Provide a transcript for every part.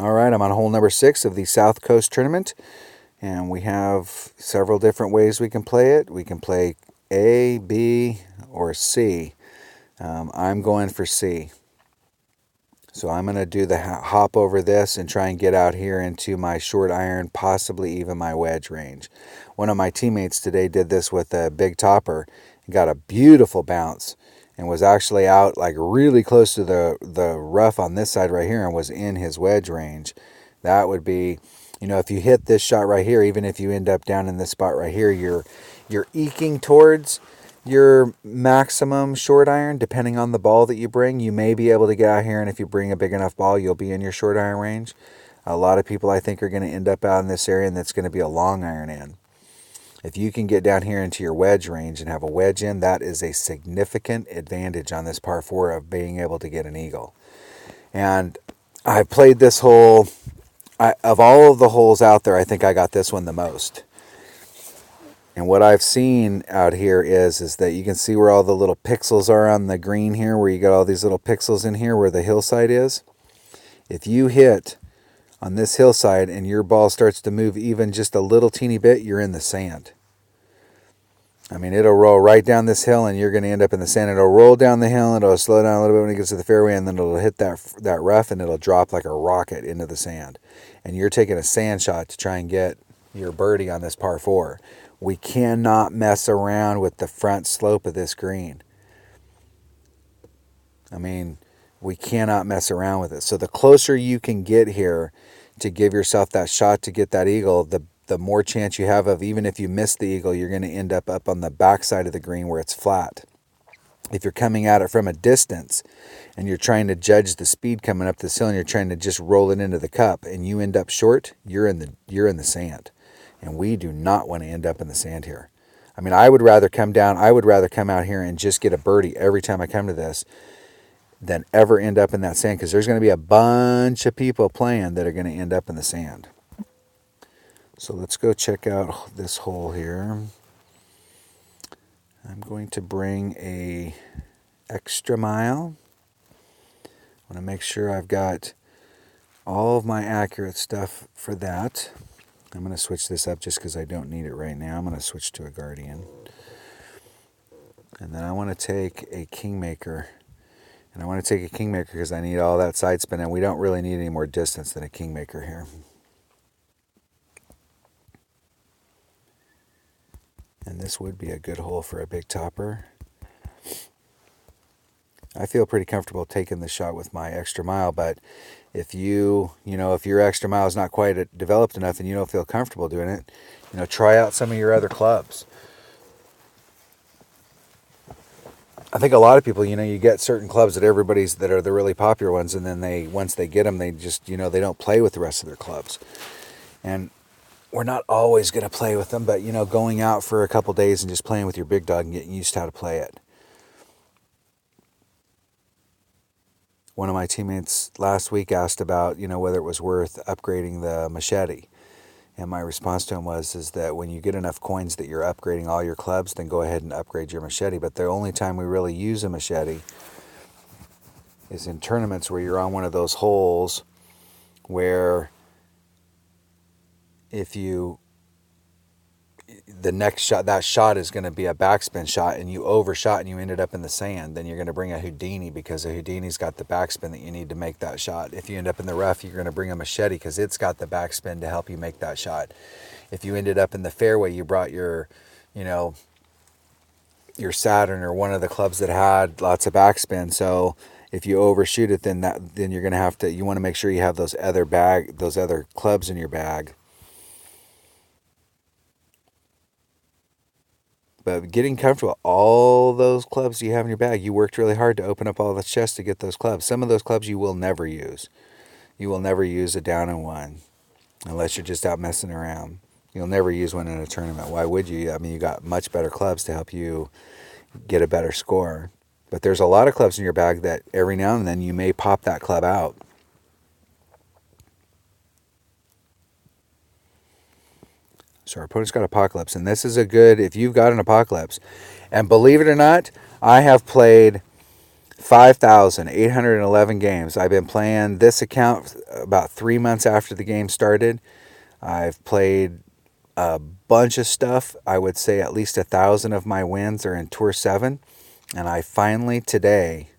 All right, I'm on hole number 6 of the Southcoast tournament, and we have several different ways we can play it. We can play A, B, or C. I'm going for C. So I'm going to do the hop over this and try and get out here into my short iron, possibly even my wedge range. One of my teammates today did this with a big topper and got a beautiful bounce and was actually out like really close to the rough on this side right here and was in his wedge range. That would be, if you hit this shot right here, even if you end up down in this spot right here, you're eking towards your maximum short iron. Depending on the ball that you bring, you may be able to get out here, and if you bring a big enough ball, you'll be in your short iron range. A lot of people, I think, are going to end up out in this area, and that's going to be a long iron in. If you can get down here into your wedge range and have a wedge in, that is a significant advantage on this par 4 of being able to get an eagle. And I played this hole, of all of the holes out there, I think I got this one the most. And what I've seen out here is that you can see where all the little pixels are on the green here, where you got all these little pixels in here where the hillside is. If you hit on this hillside and your ball starts to move even just a little teeny bit, you're in the sand. I mean, it'll roll right down this hill and you're going to end up in the sand. It'll roll down the hill and it'll slow down a little bit when it gets to the fairway, and then it'll hit that rough and it'll drop like a rocket into the sand. And you're taking a sand shot to try and get your birdie on this par 4. We cannot mess around with the front slope of this green. I mean, we cannot mess around with it. So the closer you can get here to give yourself that shot to get that eagle, the more chance you have of, even if you miss the eagle, you're going to end up on the back side of the green where it's flat. If you're coming at it from a distance and you're trying to judge the speed coming up this hill and you're trying to just roll it into the cup and you end up short, you're in the sand. And we do not want to end up in the sand here. I mean, I would rather come out here and just get a birdie every time I come to this than ever end up in that sand, because there's going to be a bunch of people playing that are going to end up in the sand. So let's go check out this hole here. I'm going to bring a extra mile. I want to make sure I've got all of my accurate stuff for that. I'm going to switch this up just because I don't need it right now. I'm going to switch to a Guardian. And then I want to take a Kingmaker. And I want to take a Kingmaker because I need all that side spin, and we don't really need any more distance than a Kingmaker here. And this would be a good hole for a big topper. I feel pretty comfortable taking the shot with my extra mile, but if your extra mile is not quite developed enough and you don't feel comfortable doing it, try out some of your other clubs. I think a lot of people, you get certain clubs that are the really popular ones, and then once they get them, they just, they don't play with the rest of their clubs. And we're not always going to play with them, but, going out for a couple days and just playing with your big dog and getting used to how to play it. One of my teammates last week asked about, whether it was worth upgrading the machete. And my response to him is that when you get enough coins that you're upgrading all your clubs, then go ahead and upgrade your machete. But the only time we really use a machete is in tournaments where you're on one of those holes where the next shot, that shot is going to be a backspin shot, and you overshot and you ended up in the sand, then you're going to bring a Houdini because a Houdini's got the backspin that you need to make that shot. If you end up in the rough, you're going to bring a machete because it's got the backspin to help you make that shot. If you ended up in the fairway, you brought your Saturn or one of the clubs that had lots of backspin. So if you overshoot it, then you're going to you want to make sure you have those other clubs in your bag. But getting comfortable, all those clubs you have in your bag, you worked really hard to open up all the chests to get those clubs. Some of those clubs you will never use. You will never use a down and one unless you're just out messing around. You'll never use one in a tournament. Why would you? I mean, you got much better clubs to help you get a better score. But there's a lot of clubs in your bag that every now and then you may pop that club out. So our opponent's got Apocalypse, and this is if you've got an Apocalypse. And believe it or not, I have played 5,811 games. I've been playing this account about 3 months after the game started. I've played a bunch of stuff. I would say at least 1,000 of my wins are in Tour 7. And I finally today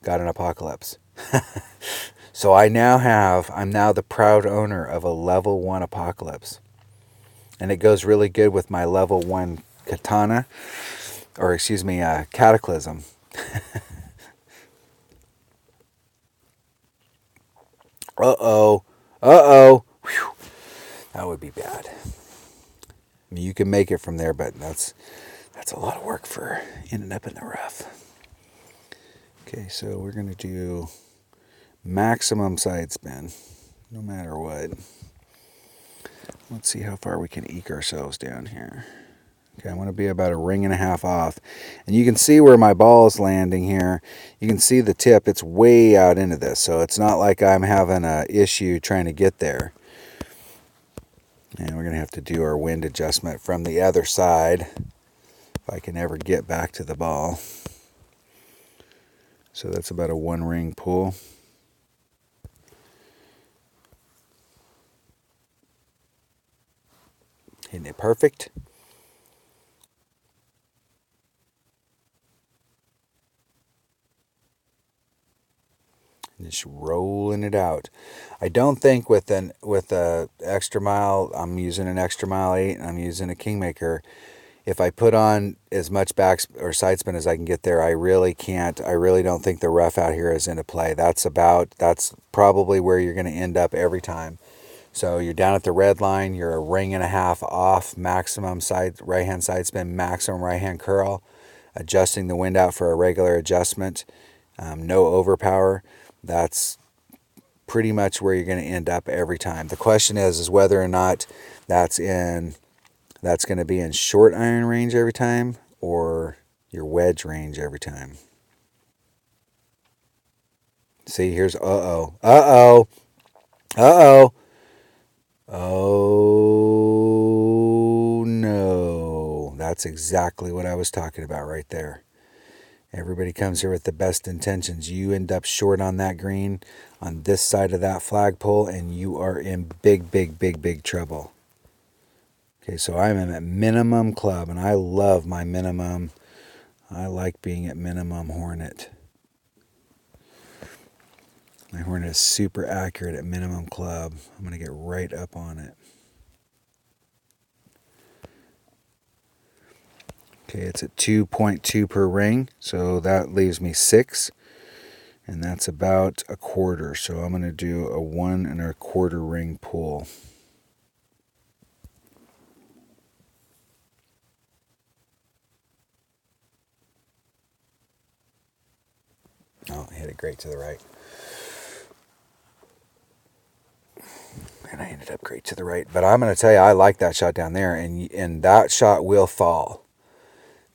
got an Apocalypse. So I'm now the proud owner of a level 1 Apocalypse. And it goes really good with my level 1 Katana, or excuse me, Cataclysm. Uh-oh. Uh-oh. Whew. That would be bad. I mean, you can make it from there, but that's a lot of work for ending up in the rough. Okay, so we're going to do maximum side spin, no matter what. Let's see how far we can eke ourselves down here. Okay, I want to be about a ring and a half off. And you can see where my ball is landing here. You can see the tip. It's way out into this, so it's not like I'm having an issue trying to get there. And we're going to have to do our wind adjustment from the other side if I can ever get back to the ball. So that's about a 1 ring pull. Isn't it perfect? Just rolling it out. I don't think with a extra mile, I'm using an extra mile 8 and I'm using a Kingmaker. If I put on as much back or side spin as I can get there, I really can't. I really don't think the rough out here is into play. That's probably where you're going to end up every time. So you're down at the red line. You're a ring and a half off maximum right hand side spin, maximum right hand curl. Adjusting the wind out for a regular adjustment. No overpower. That's pretty much where you're going to end up every time. The question is whether or not that's going to be in short iron range every time or your wedge range every time. See, here's uh-oh. Uh-oh. Uh-oh. Oh, no. That's exactly what I was talking about right there. Everybody comes here with the best intentions. You end up short on that green on this side of that flagpole, and you are in big, big, big, big trouble. Okay, so I'm at minimum club, and I love my minimum. I like being at minimum Hornet. My Hornet is super accurate at minimum club. I'm going to get right up on it. Okay, it's at 2.2 per ring, so that leaves me 6, and that's about a quarter. So I'm going to do a 1 1/4 ring pull. Oh, I hit it great to the right. And I ended up great to the right. But I'm going to tell you, I like that shot down there, and that shot will fall.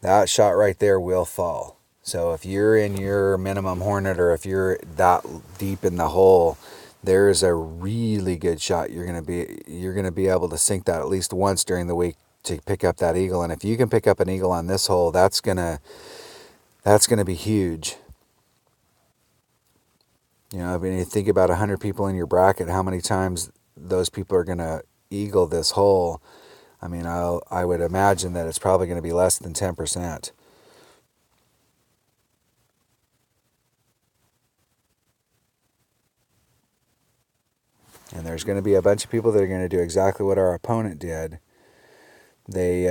That shot right there will fall. So if you're in your minimum Hornet or if you're that deep in the hole, there's a really good shot you're going to be able to sink that at least once during the week to pick up that eagle. And if you can pick up an eagle on this hole, that's going to be huge. You know, I mean, you think about 100 people in your bracket, how many times those people are going to eagle this hole. I mean, I would imagine that it's probably going to be less than 10%. And there's going to be a bunch of people that are going to do exactly what our opponent did. They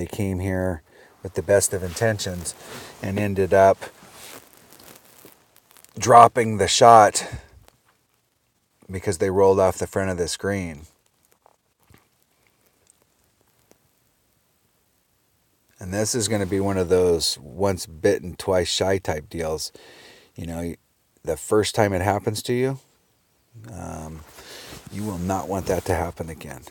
came here with the best of intentions and ended up dropping the shot because they rolled off the front of the screen. And this is going to be one of those once bitten, twice shy type deals. You know, the first time it happens to you, you will not want that to happen again.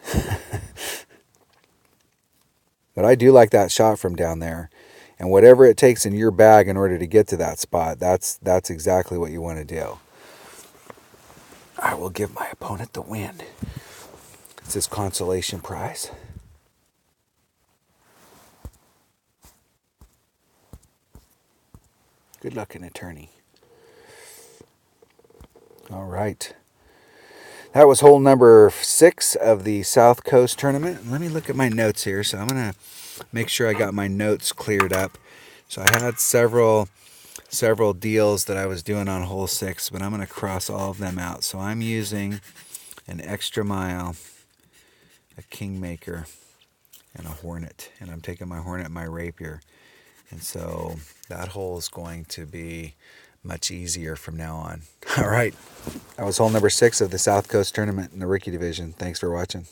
But I do like that shot from down there. And whatever it takes in your bag in order to get to that spot, that's exactly what you want to do. I will give my opponent the win. It's his consolation prize. Good Good luck in attorney. All right. That was hole number 6 of the Southcoast tournament. Let me look at my notes here. So I'm going to make sure I got my notes cleared up. So I had several deals that I was doing on hole 6, but I'm going to cross all of them out. So I'm using an extra mile, a kingmaker, and a hornet. And I'm taking my hornet and my rapier. And so that hole is going to be much easier from now on. All right. That was hole number 6 of the Southcoast tournament in the rookie division. Thanks for watching.